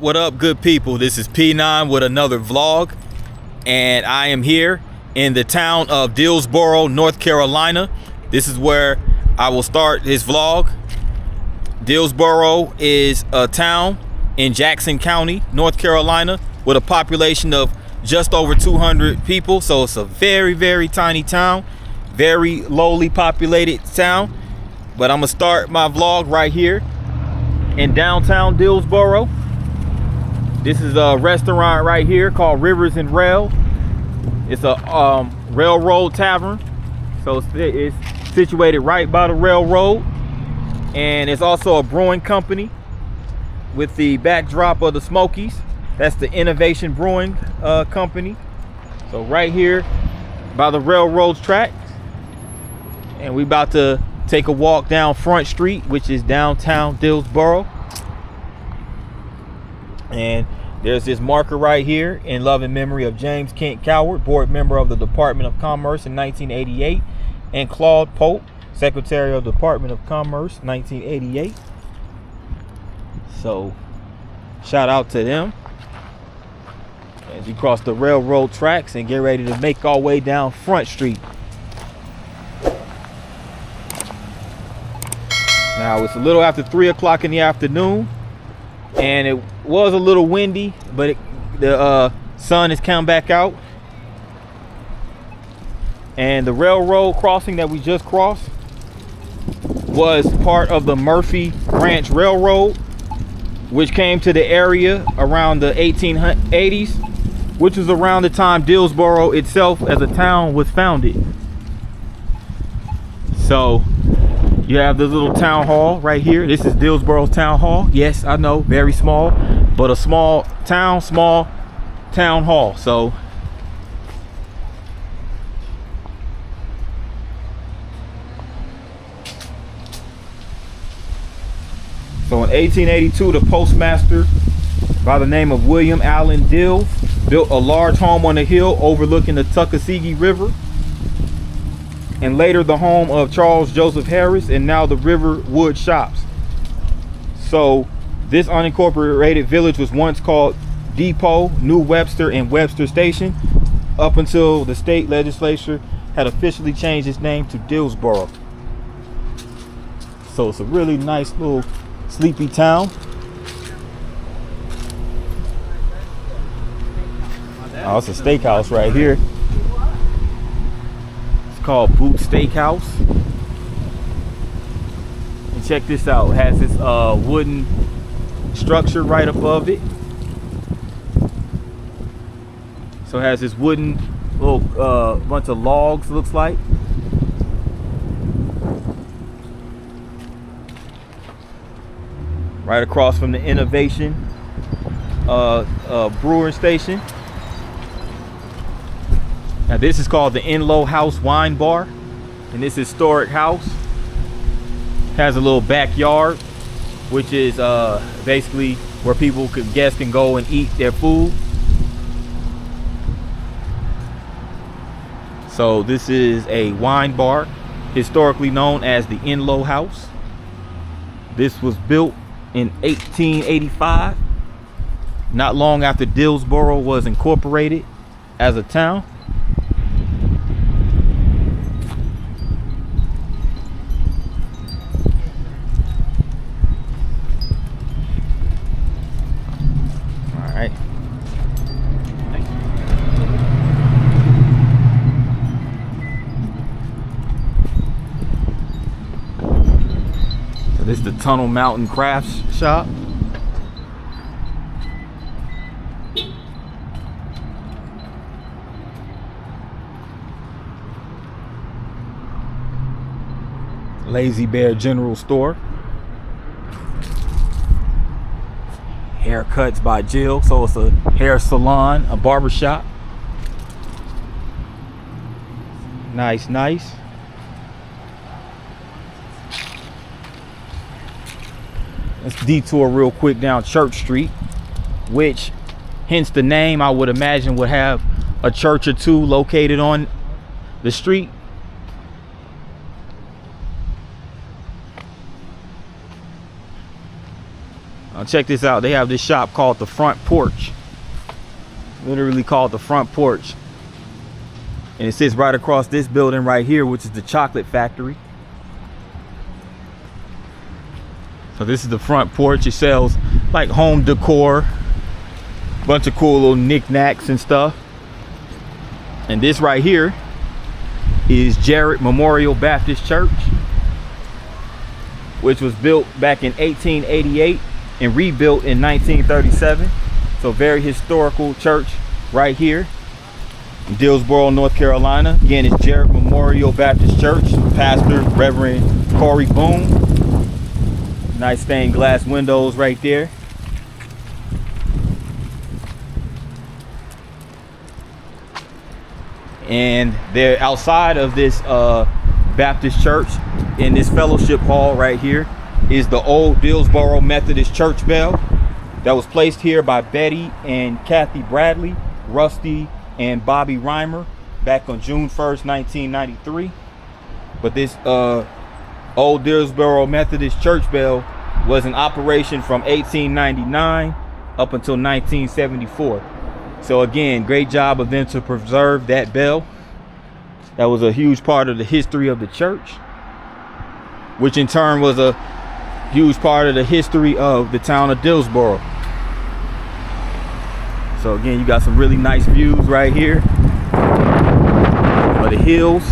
what up, good people? This is P9 with another vlog, and I am here in the town of Dillsboro, North Carolina. This is where I will start this vlog. Dillsboro is a town in Jackson County, North Carolina, with a population of just over 200 people. So it's a very, very tiny town, very lowly populated town. But I'm gonna start my vlog right here in downtown Dillsboro. This is a restaurant right here called Rivers and Rail. It's a railroad tavern, so it's situated right by the railroad, and it's also a brewing company with the backdrop of the Smokies. That's the Innovation Brewing Company. So right here by the railroad tracks, and we about to take a walk down Front Street, which is downtown Dillsboro. And there's this marker right here in loving memory of James Kent Coward, board member of the Department of Commerce in 1988, and Claude Pope, Secretary of the Department of Commerce, 1988. So shout out to them as we cross the railroad tracks and get ready to make our way down Front Street. Now it's a little after 3 o'clock in the afternoon, and it was a little windy, but the sun has come back out. And the railroad crossing that we just crossed was part of the Murphy Branch Railroad, which came to the area around the 1880s, which was around the time Dillsboro itself as a town was founded. So you have this little town hall right here. This is Dillsboro's town hall. Yes, I know, very small, but a small town hall. So in 1882, the postmaster by the name of William Allen Dill built a large home on a hill overlooking the Tuckasegee River, and later the home of Charles Joseph Harris, and now the Riverwood Shops. So this unincorporated village was once called Depot, New Webster, and Webster Station, up until the state legislature had officially changed its name to Dillsboro. So it's a really nice little sleepy town. Oh, it's a steakhouse right here. Called Boot Steakhouse. And check this out, it has this wooden structure right above it. So it has this wooden little bunch of logs, looks like. Right across from the Innovation Brewing Station. Now this is called the Inlow House Wine Bar, and this historic house has a little backyard, which is basically where guests can go and eat their food. So this is a wine bar, historically known as the Inlow House. This was built in 1885, not long after Dillsboro was incorporated as a town. This is the Tunnel Mountain Crafts Shop. Lazy Bear General Store. Haircuts by Jill. So it's a hair salon, a barber shop. Nice, nice. Let's detour real quick down Church Street, which, hence the name, I would imagine would have a church or two located on the street. Check this out. They have this shop called the Front Porch. Literally called the Front Porch. And it sits right across this building right here, which is the chocolate factory. So this is the Front Porch. It sells like home decor, bunch of cool little knickknacks and stuff. And this right here is Jarrett Memorial Baptist Church, which was built back in 1888 and rebuilt in 1937. So very historical church right here in Dillsboro, North Carolina. Again, it's Jarrett Memorial Baptist Church. Pastor Reverend Corey Boone. Nice stained glass windows right there. And they're outside of this Baptist church, in this fellowship hall right here, is the old Dillsboro Methodist church bell that was placed here by Betty and Kathy Bradley, Rusty and Bobby Reimer back on June 1st, 1993. But this old Dillsboro Methodist church bell was in operation from 1899 up until 1974. So again, great job of them to preserve that bell. That was a huge part of the history of the church, which in turn was a huge part of the history of the town of Dillsboro. So again, you got some really nice views right here of the hills.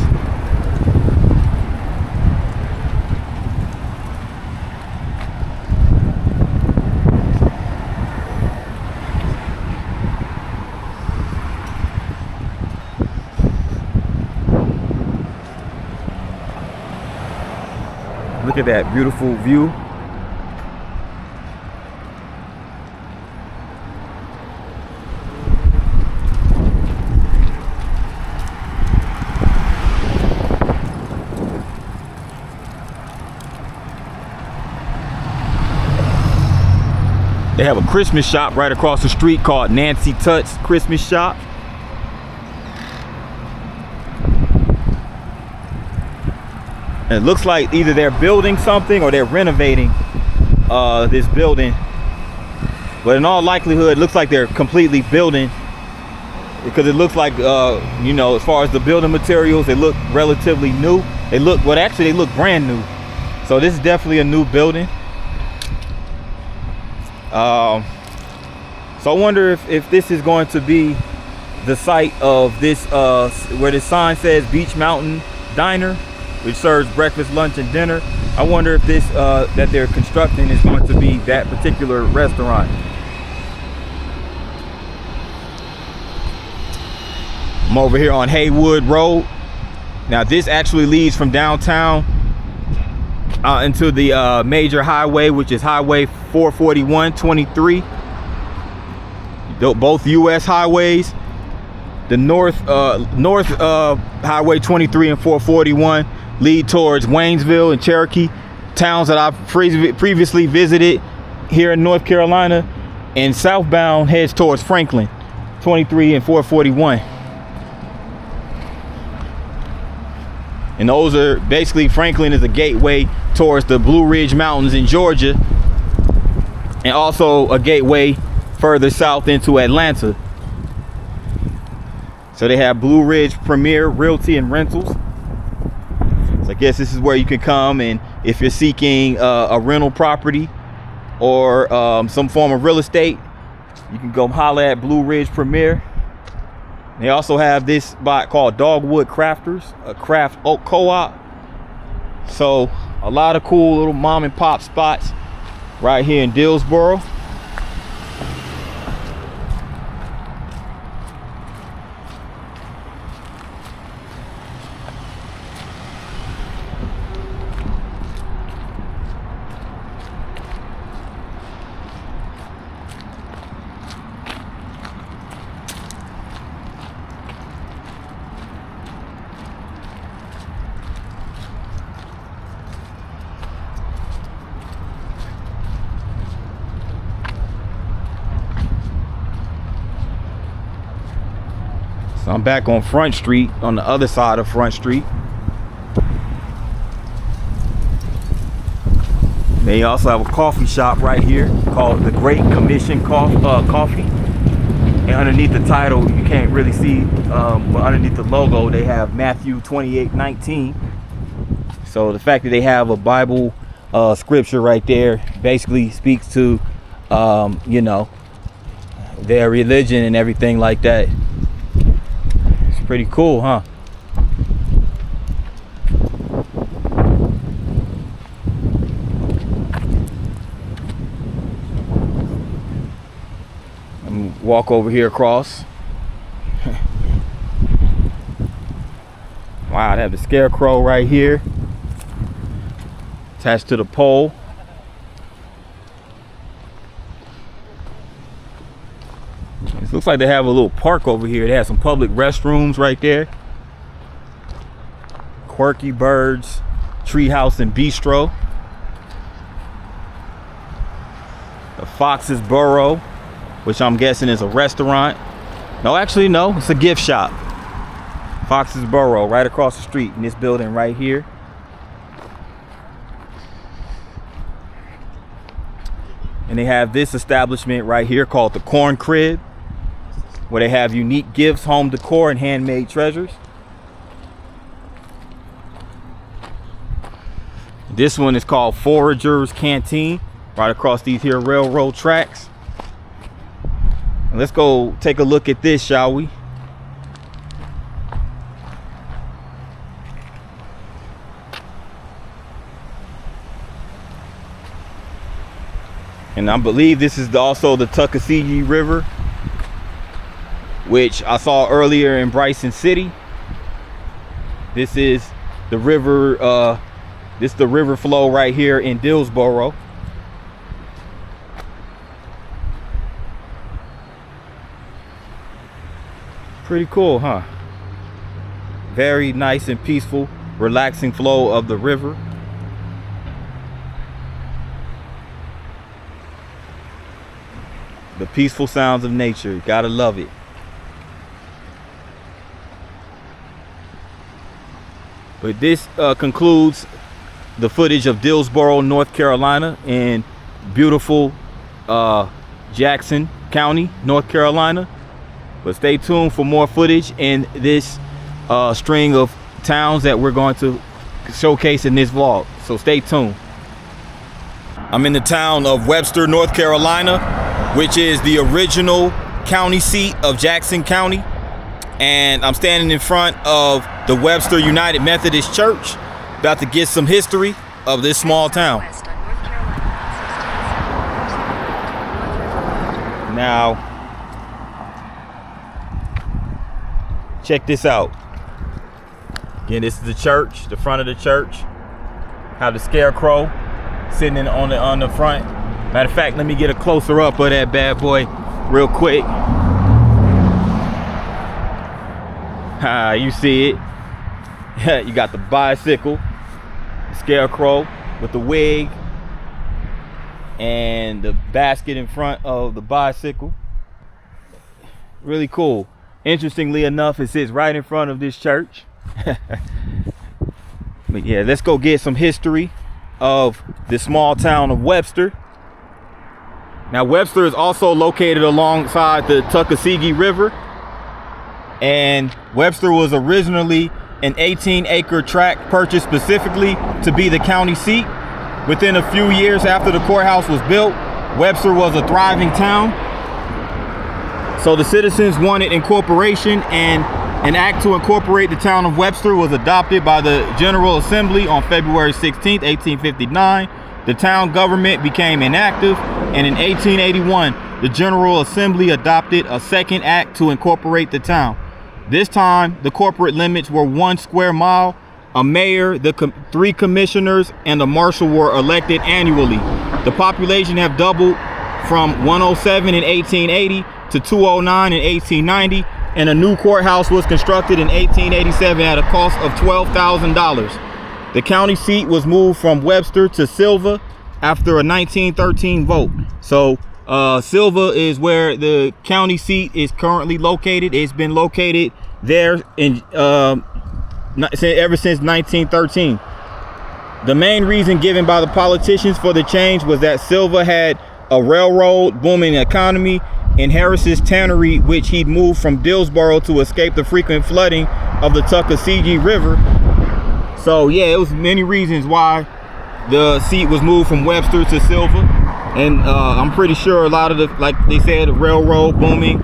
Look at that beautiful view. They have a Christmas shop right across the street called Nancy Tutt's Christmas Shop. And it looks like either they're building something or they're renovating this building. But in all likelihood, it looks like they're completely building, because it looks like, you know, as far as the building materials, they look relatively new. They look, well, actually, they look brand new. So this is definitely a new building. So I wonder if this is going to be the site of this, where the sign says Beach Mountain Diner, which serves breakfast, lunch, and dinner. I wonder if this that they're constructing is going to be that particular restaurant. I'm over here on Haywood Road. Now this actually leads from downtown into the major highway, which is Highway 441, 23. Both U.S. highways. The north Highway 23 and 441 lead towards Waynesville and Cherokee, towns that I've previously visited here in North Carolina, and southbound heads towards Franklin, 23 and 441. And those are basically, Franklin is a gateway towards the Blue Ridge Mountains in Georgia, and also a gateway further south into Atlanta. So they have Blue Ridge Premier Realty and Rentals. So I guess this is where you can come, and if you're seeking a rental property or some form of real estate, you can go holler at Blue Ridge Premier. They also have this spot called Dogwood Crafters, a craft oak co-op. So a lot of cool little mom and pop spots right here in Dillsboro. So I'm back on Front Street, on the other side of Front Street. They also have a coffee shop right here called the Great Commission Coffee. And underneath the title, you can't really see, but underneath the logo, they have Matthew 28:19. So the fact that they have a Bible scripture right there basically speaks to, you know, their religion and everything like that. It's pretty cool, huh? Walk over here across. Wow, they have the scarecrow right here attached to the pole. It looks like they have a little park over here. They have some public restrooms right there. Quirky Birds Treehouse and Bistro. The Fox's Burrow, which I'm guessing is a restaurant. No, actually, no, it's a gift shop. Fox's Burrow, right across the street in this building right here. And they have this establishment right here called the Corn Crib, where they have unique gifts, home decor, and handmade treasures. This one is called Forager's Canteen, right across these here railroad tracks. Let's go take a look at this, shall we? And I believe this is also the Tuckasegee River, which I saw earlier in Bryson City. This is the river, this is the river flow right here in Dillsboro. Pretty cool, huh? Very nice and peaceful, relaxing flow of the river. The peaceful sounds of nature, you gotta love it. But this concludes the footage of Dillsboro, North Carolina, in beautiful Jackson County, North Carolina. But stay tuned for more footage in this string of towns that we're going to showcase in this vlog. So stay tuned. I'm in the town of Webster, North Carolina, which is the original county seat of Jackson County. And I'm standing in front of the Webster United Methodist Church, about to get some history of this small town. Now, check this out. Again, this is the church, the front of the church. Have the scarecrow sitting on the front. Matter of fact, let me get a closer up of that bad boy real quick. You see it. You got the bicycle, the scarecrow with the wig, and the basket in front of the bicycle. Really cool. Interestingly enough, it sits right in front of this church. But yeah, let's go get some history of the small town of Webster. Now, Webster is also located alongside the Tuckasegee River, and Webster was originally an 18-acre tract purchased specifically to be the county seat. Within a few years after the courthouse was built, Webster was a thriving town. So the citizens wanted incorporation, and an act to incorporate the town of Webster was adopted by the General Assembly on February 16, 1859. The town government became inactive, and in 1881, the General Assembly adopted a second act to incorporate the town. This time, the corporate limits were 1 square mile. A mayor, 3 commissioners, and a marshal were elected annually. The population have doubled from 107 in 1880 to 209 in 1890, and a new courthouse was constructed in 1887 at a cost of $12,000. The county seat was moved from Webster to Sylva after a 1913 vote. So Sylva is where the county seat is currently located. It's been located there in ever since 1913. The main reason given by the politicians for the change was that Sylva had a railroad, booming economy, and Harris's tannery, which he'd moved from Dillsboro to escape the frequent flooding of the Tuckasegee River. So yeah, it was many reasons why the seat was moved from Webster to Sylva. And I'm pretty sure a lot of the, like they said, the railroad, booming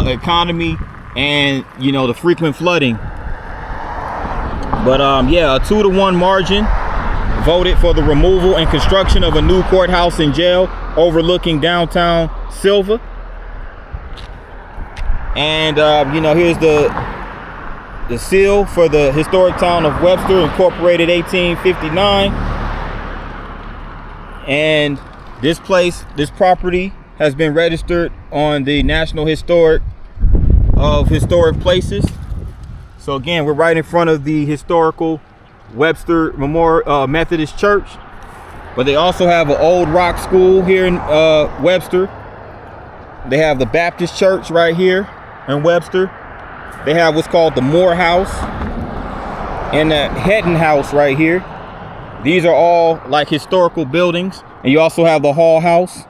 economy, and you know, the frequent flooding. But yeah, a 2-to-1 margin voted for the removal and construction of a new courthouse and jail overlooking downtown Sylva. And you know, here's the seal for the historic town of Webster, incorporated 1859. And this property has been registered on the National Historic Places. So again, we're right in front of the historical Webster Memorial Methodist Church, but they also have an old rock school here in Webster. They have the Baptist Church right here in Webster. They have what's called the Moore House and the Hedden House right here. These are all like historical buildings. And you also have the Hall House.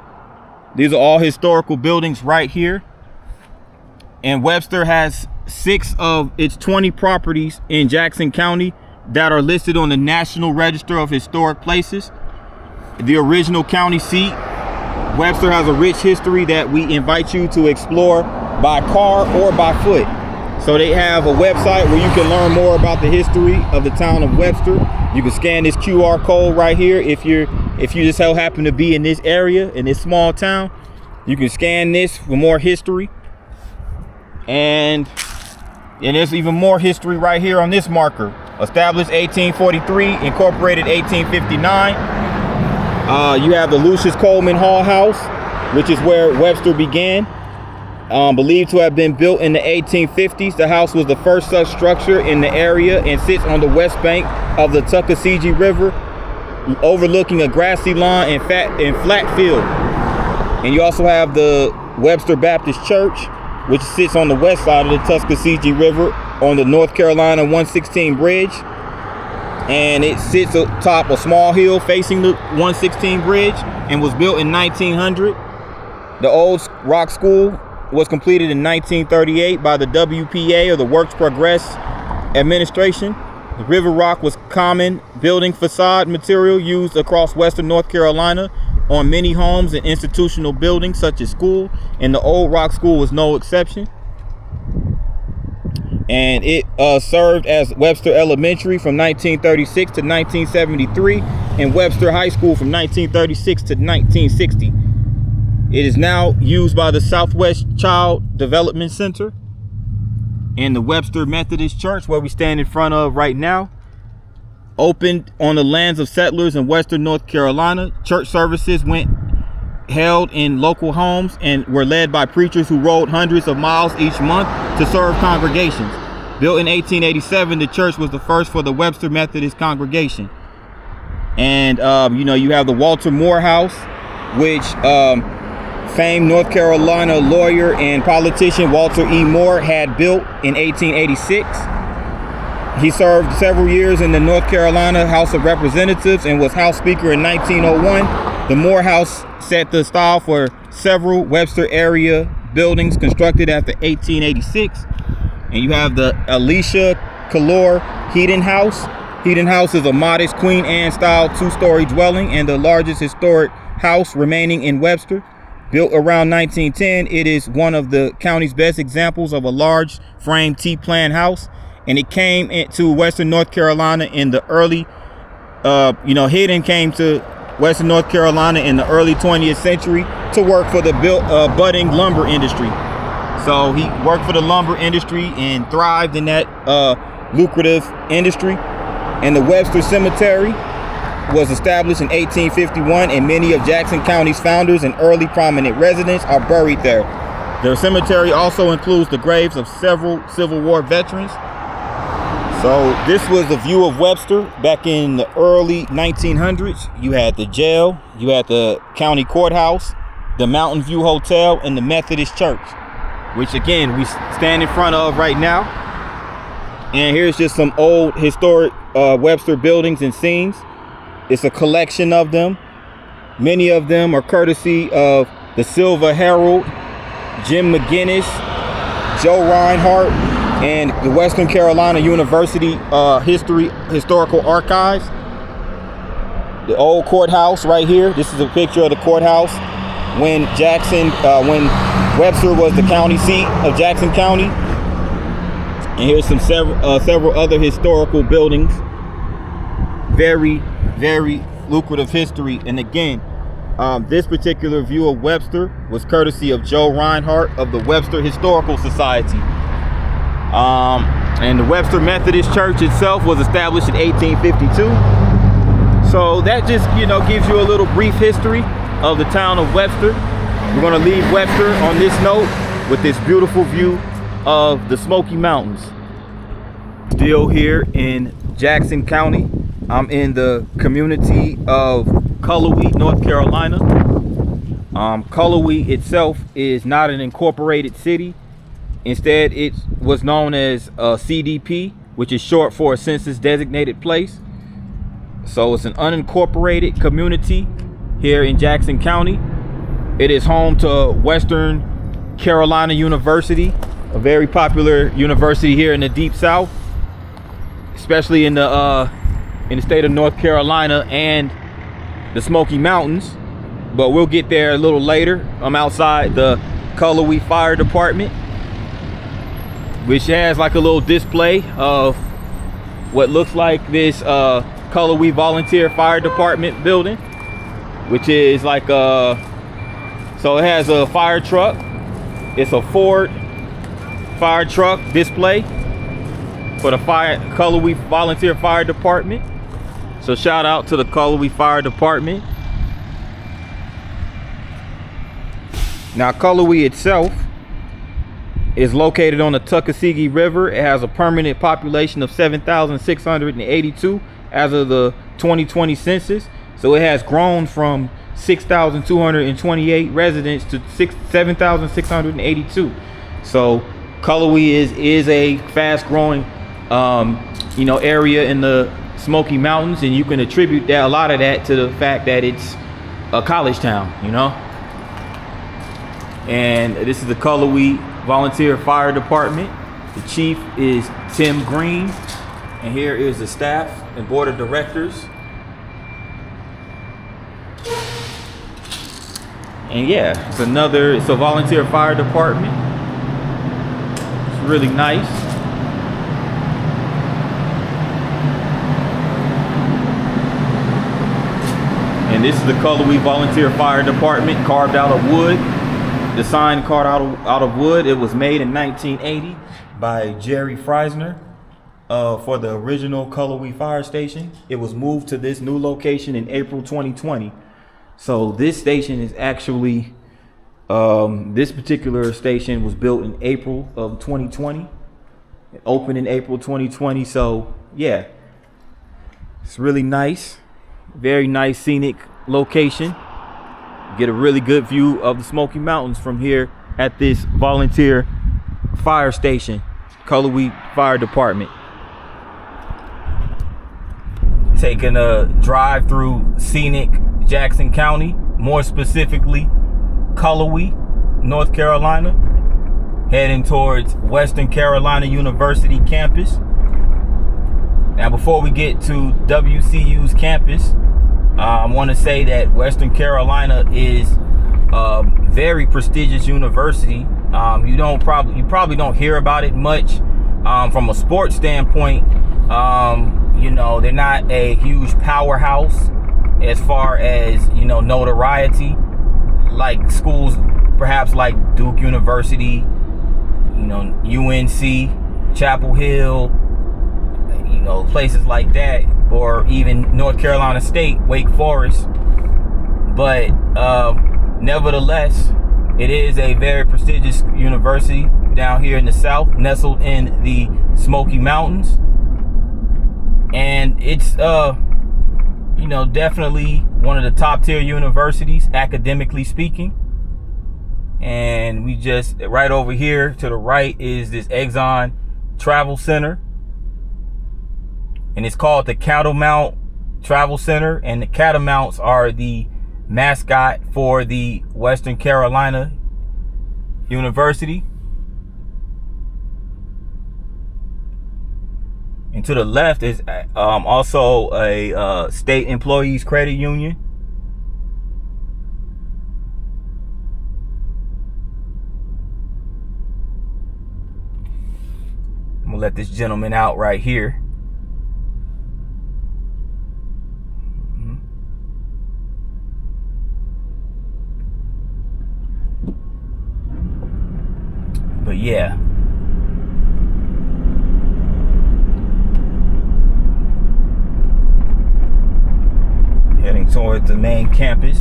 These are all historical buildings right here. And Webster has 6 of its 20 properties in Jackson County that are listed on the National Register of Historic Places. The original county seat. Webster has a rich history that we invite you to explore by car or by foot. So they have a website where you can learn more about the history of the town of Webster. You can scan this QR code right here if you just so happen to be in this area, in this small town. You can scan this for more history. And there's even more history right here on this marker. Established 1843, incorporated 1859. You have the Lucius Coleman Hall House, which is where Webster began. Believed to have been built in the 1850s. The house was the first such structure in the area and sits on the west bank of the Tuckasegee River, overlooking a grassy lawn and flat field. And you also have the Webster Baptist Church, which sits on the west side of the Tuckasegee River on the North Carolina 116 bridge. And it sits atop a small hill facing the 116 bridge and was built in 1900. The old rock school was completed in 1938 by the WPA, or the Works Progress Administration. The river rock was common building facade material used across western North Carolina on many homes and institutional buildings such as school, and the old rock school was no exception. And it served as Webster Elementary from 1936 to 1973 and Webster High School from 1936 to 1960. It is now used by the Southwest Child Development Center and the Webster Methodist Church, where we stand in front of right now. Opened on the lands of settlers in western North Carolina. Church services held in local homes and were led by preachers who rode hundreds of miles each month to serve congregations. Built in 1887, the church was the first for the Webster Methodist congregation. And you know, you have the Walter Moore House, which famed North Carolina lawyer and politician Walter E. Moore had built in 1886. He served several years in the North Carolina House of Representatives and was House Speaker in 1901. The Moore House set the style for several Webster area buildings constructed after 1886. And you have the Alicia Calor Heaton House. Heaton House is a modest Queen Anne style 2-story dwelling and the largest historic house remaining in Webster. Built around 1910, it is one of the county's best examples of a large frame T-plan house. And it came into Western North Carolina in the early, Heaton came to Western North Carolina in the early 20th century to work for the budding lumber industry. So he worked for the lumber industry and thrived in that lucrative industry. And the Webster Cemetery was established in 1851, and many of Jackson County's founders and early prominent residents are buried there. The cemetery also includes the graves of several Civil War veterans. So this was the view of Webster back in the early 1900s. You had the jail, you had the county courthouse, the Mountain View Hotel, and the Methodist Church, which again we stand in front of right now. And here's just some old historic Webster buildings and scenes. It's a collection of them. Many of them are courtesy of the Sylva Herald, Jim McGinnis, Joe Reinhardt, and the Western Carolina University Historical Archives. The old courthouse right here. This is a picture of the courthouse when Webster was the county seat of Jackson County. And here's some several other historical buildings. Very, very lucrative history. And again, this particular view of Webster was courtesy of Joe Reinhardt of the Webster Historical Society. And the Webster Methodist Church itself was established in 1852. So that just, gives you a little brief history of the town of Webster. We're going to leave Webster on this note with this beautiful view of the Smoky Mountains. Still here in Jackson County. I'm in the community of Cullowhee, North Carolina. Cullowhee itself is not an incorporated city. Instead, it was known as CDP, which is short for a census designated place. So it's an unincorporated community here in Jackson County. It is home to Western Carolina University, a very popular university here in the Deep South, especially in the state of North Carolina and the Smoky Mountains. But we'll get there a little later. I'm outside the Cullowhee Fire Department, which has like a little display of what looks like this Cullowhee Volunteer Fire Department building, which is like so it has a fire truck. It's a Ford fire truck display for the Cullowhee Volunteer Fire Department. So shout out to the Cullowhee Fire Department. Now Cullowhee itself is located on the Tuckasegee River. It has a permanent population of 7,682 as of the 2020 census. So it has grown from 6,228 residents to 7,682. So Cullowhee is a fast growing area in the Smoky Mountains, and you can attribute a lot of that to the fact that it's a college town, And this is the Cullowhee Volunteer Fire Department. The chief is Tim Green, and here is the staff and board of directors. And yeah, it's a volunteer fire department. It's really nice. And this is the Cullowhee Volunteer Fire Department, carved out of wood. The sign carved out of wood. It was made in 1980 by Jerry Freisner for the original Cullowhee Fire Station. It was moved to this new location in April 2020. So this station is actually, this particular station was built in April of 2020. It opened in April 2020. So yeah, it's really nice. Very nice scenic location. Get a really good view of the Smoky Mountains from here at this volunteer fire station, Cullowhee Fire Department. Taking a drive through scenic Jackson County, more specifically Cullowhee, North Carolina, heading towards Western Carolina University campus. Now before we get to WCU's campus, I want to say that Western Carolina is a very prestigious university. You probably don't hear about it much from a sports standpoint. They're not a huge powerhouse as far as notoriety, like schools perhaps like Duke University, UNC, Chapel Hill, places like that, or even North Carolina State, Wake Forest. But nevertheless, it is a very prestigious university down here in the South, nestled in the Smoky Mountains. And it's definitely one of the top tier universities, academically speaking. And we just, right over here to the right is this Exxon Travel Center. And it's called the Cattlemount travel center, and the Catamounts are the mascot for the Western Carolina University. And to the left is also a state employees credit union. I'm gonna let this gentleman out right here. But yeah. Heading towards the main campus.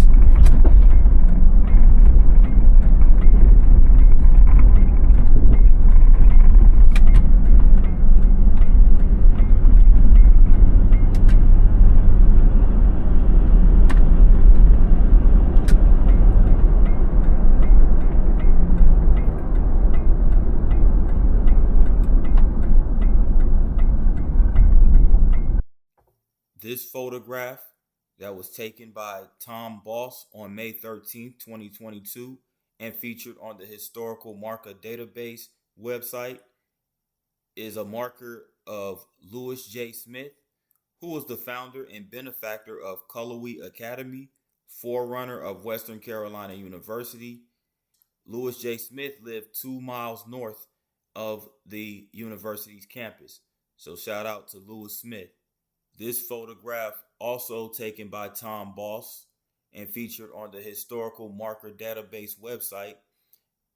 This photograph that was taken by Tom Boss on May 13th, 2022, and featured on the Historical Marker Database website is a marker of Lewis J. Smith, who was the founder and benefactor of Cullowhee Academy, forerunner of Western Carolina University. Lewis J. Smith lived 2 miles north of the university's campus. So shout out to Lewis Smith. This photograph, also taken by Tom Boss and featured on the Historical Marker Database website,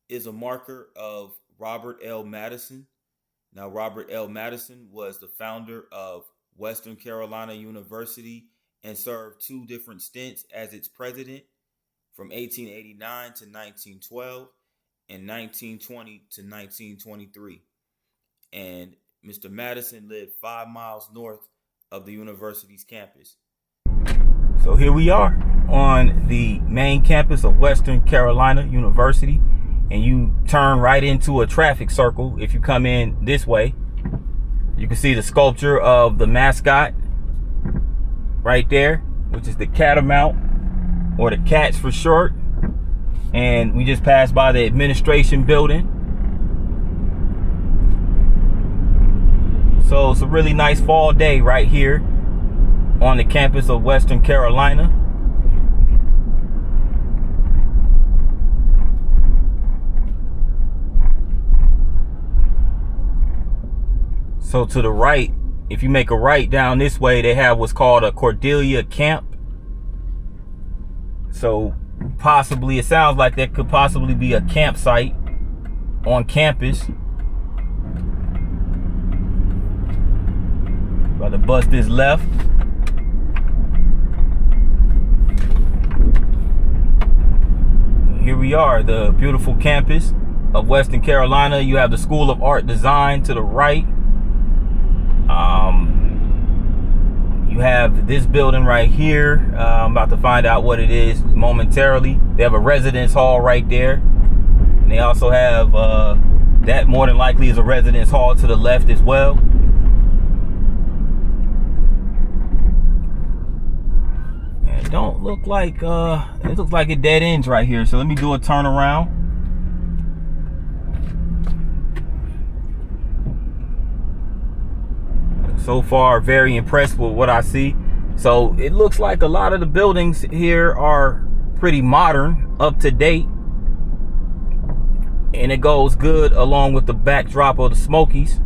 is a marker of Robert L. Madison. Now, Robert L. Madison was the founder of Western Carolina University and served 2 different stints as its president from 1889 to 1912 and 1920 to 1923. And Mr. Madison lived 5 miles north of the university's campus. So here we are on the main campus of Western Carolina University, and you turn right into a traffic circle. If you come in this way, you can see the sculpture of the mascot right there, which is the catamount, or the cats for short. And we just passed by the administration building. So it's a really nice fall day right here on the campus of Western Carolina. So to the right, if you make a right down this way, they have what's called a Cordelia camp. So possibly, it sounds like there could possibly be a campsite on campus. About to bust this left. Here we are, the beautiful campus of Western Carolina. You have the School of Art Design to the right. You have this building right here. I'm about to find out what it is momentarily. They have a residence hall right there. And they also have that more than likely is a residence hall to the left as well. And it don't look like it looks like it dead ends right here. So let me do a turnaround. So far, very impressed with what I see. So it looks like a lot of the buildings here are pretty modern, up to date, and it goes good along with the backdrop of the Smokies.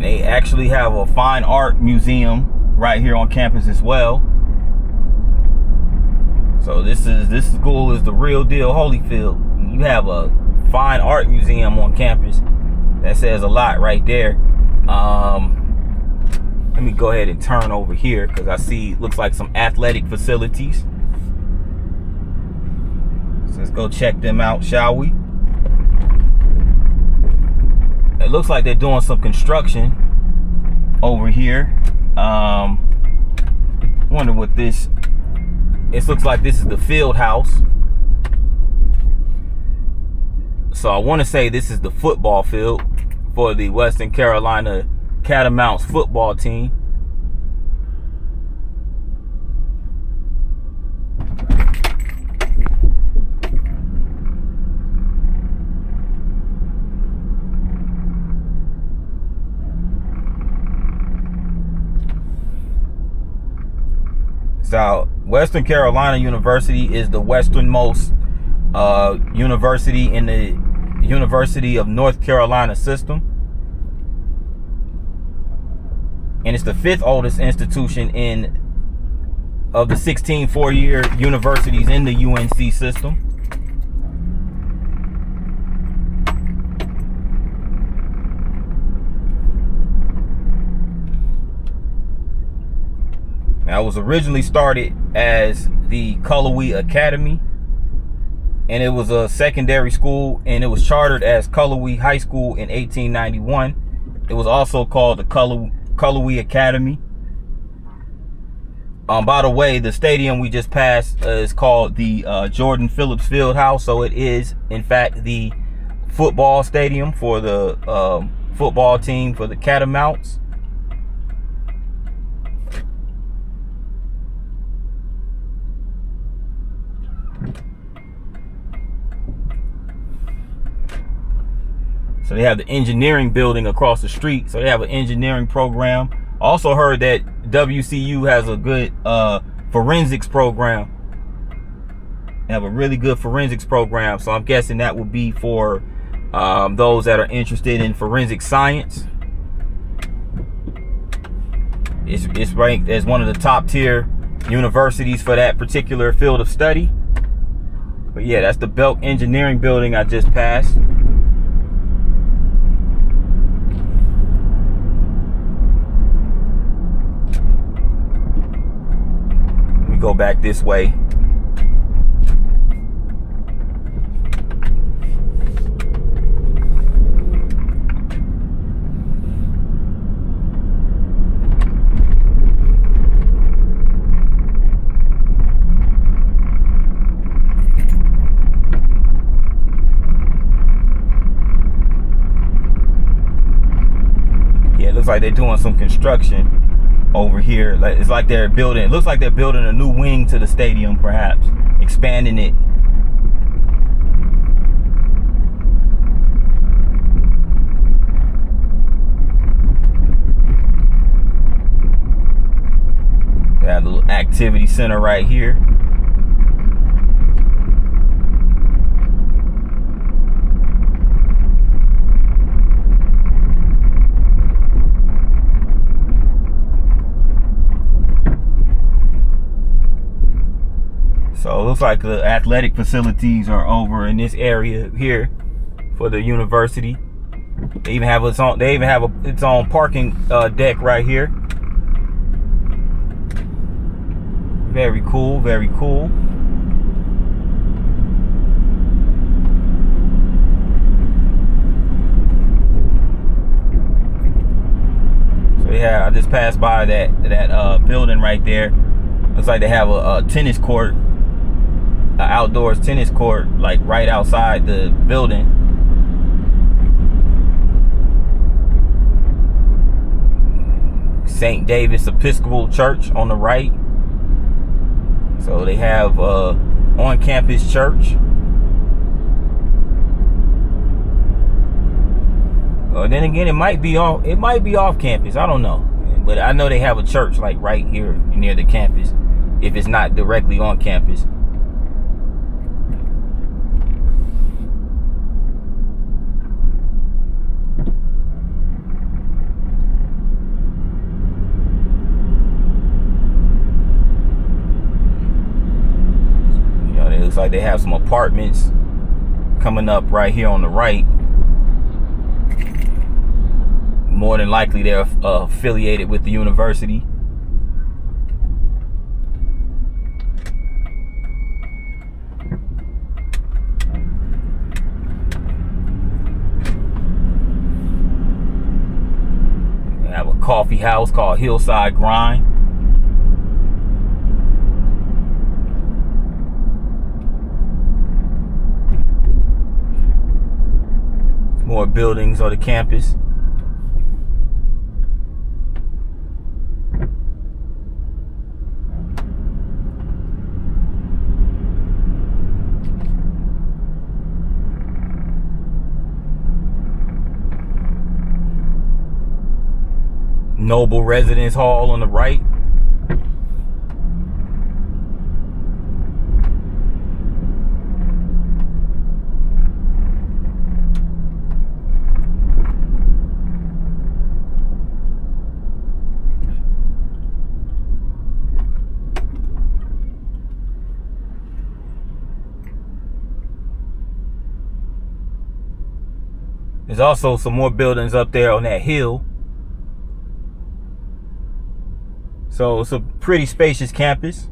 They actually have a fine art museum right here on campus as well. So this school is the real deal Holyfield. You have a fine art museum on campus. That says a lot right there. Let me go ahead and turn over here because I see looks like some athletic facilities. So let's go check them out, shall we? It looks like they're doing some construction over here. Wonder what this. It looks like this is the field house. So I want to say this is the football field for the Western Carolina Catamounts football team. So Western Carolina University is the westernmost university in the University of North Carolina system, and it's the 5th oldest institution of the 16 four-year universities in the UNC system. Now, it was originally started as the Cullowhee Academy, and it was a secondary school, and it was chartered as Cullowhee High School in 1891. It was also called the Cullowhee Academy. By the way, the stadium we just passed is called the Jordan Phillips Field House, so it is in fact the football stadium for the football team for the Catamounts. So they have the engineering building across the street. So they have an engineering program. Also heard that WCU has a good forensics program. They have a really good forensics program. So I'm guessing that would be for those that are interested in forensic science. It's ranked as one of the top tier universities for that particular field of study. But yeah, that's the Belk Engineering building I just passed. Go back this way. Yeah, it looks like they're doing some construction over here. It's like they're building, it looks like they're building a new wing to the stadium, perhaps expanding it. They have a little activity center right here. So it looks like the athletic facilities are over in this area here for the university. They even have its own parking deck right here. Very cool, very cool. So yeah, I just passed by that building right there. Looks like they have a tennis court. Outdoors tennis court, like right outside the building. St. David's Episcopal Church on the right. So they have on-campus church. Then again, it might be off campus. I don't know, but I know they have a church like right here near the campus. If it's not directly on campus. It looks like they have some apartments coming up right here on the right. More than likely they're affiliated with the university. coffee house called Hillside Grind. More buildings on the campus. Noble Residence Hall on the right. There's also some more buildings up there on that hill. So it's a pretty spacious campus.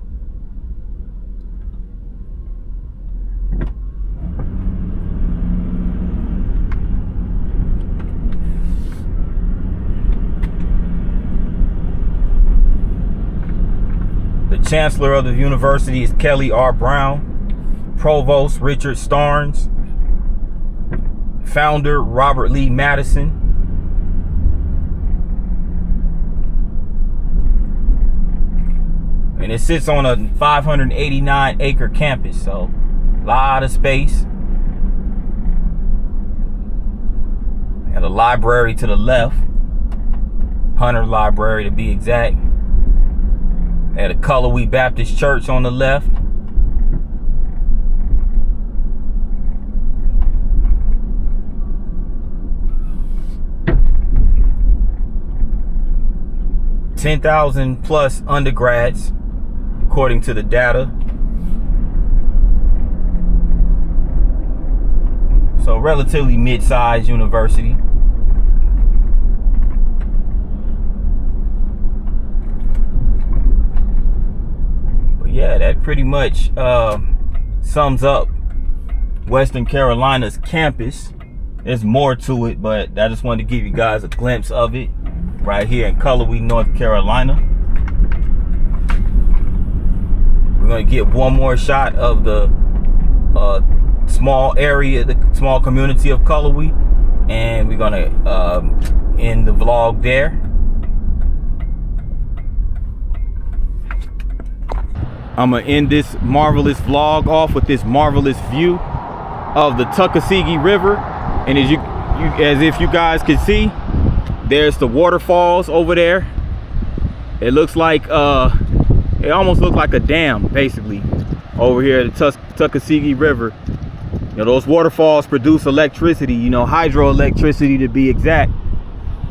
The chancellor of the university is Kelly R. Brown. Provost Richard Starnes. Founder Robert Lee Madison. And it sits on a 589 acre campus, so a lot of space. Got a library to the left, Hunter Library to be exact. Had a Cullowhee Baptist Church on the left. $10,000 plus undergrads, according to the data. So relatively mid-sized university. But yeah, that pretty much sums up Western Carolina's campus. There's more to it, but I just wanted to give you guys a glimpse of it right here in Cullowhee, North Carolina. We're going to get one more shot of the small area, the small community of Cullowhee, and we're going to end the vlog there. I'm going to end this marvelous vlog off with this marvelous view of the Tuckasegee River. And as if you guys can see, there's the waterfalls over there. It looks like it almost looks like a dam basically over here at the Tuckasegee River. You know, those waterfalls produce electricity, you know, hydroelectricity to be exact,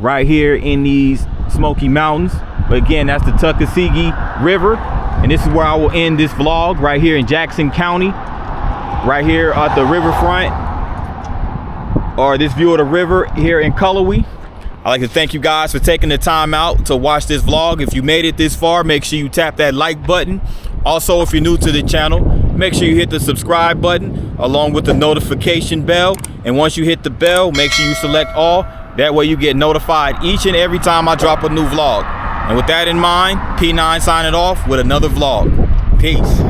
right here in these Smoky Mountains. But again, that's the Tuckasegee River, and this is where I will end this vlog, right here in Jackson County, right here at the riverfront, or this view of the river here in Cullowhee. I'd like to thank you guys for taking the time out to watch this vlog. If you made it this far, make sure you tap that like button. Also, if you're new to the channel, make sure you hit the subscribe button along with the notification bell. And once you hit the bell, make sure you select all. That way you get notified each and every time I drop a new vlog. And with that in mind, P9 signing off with another vlog. Peace.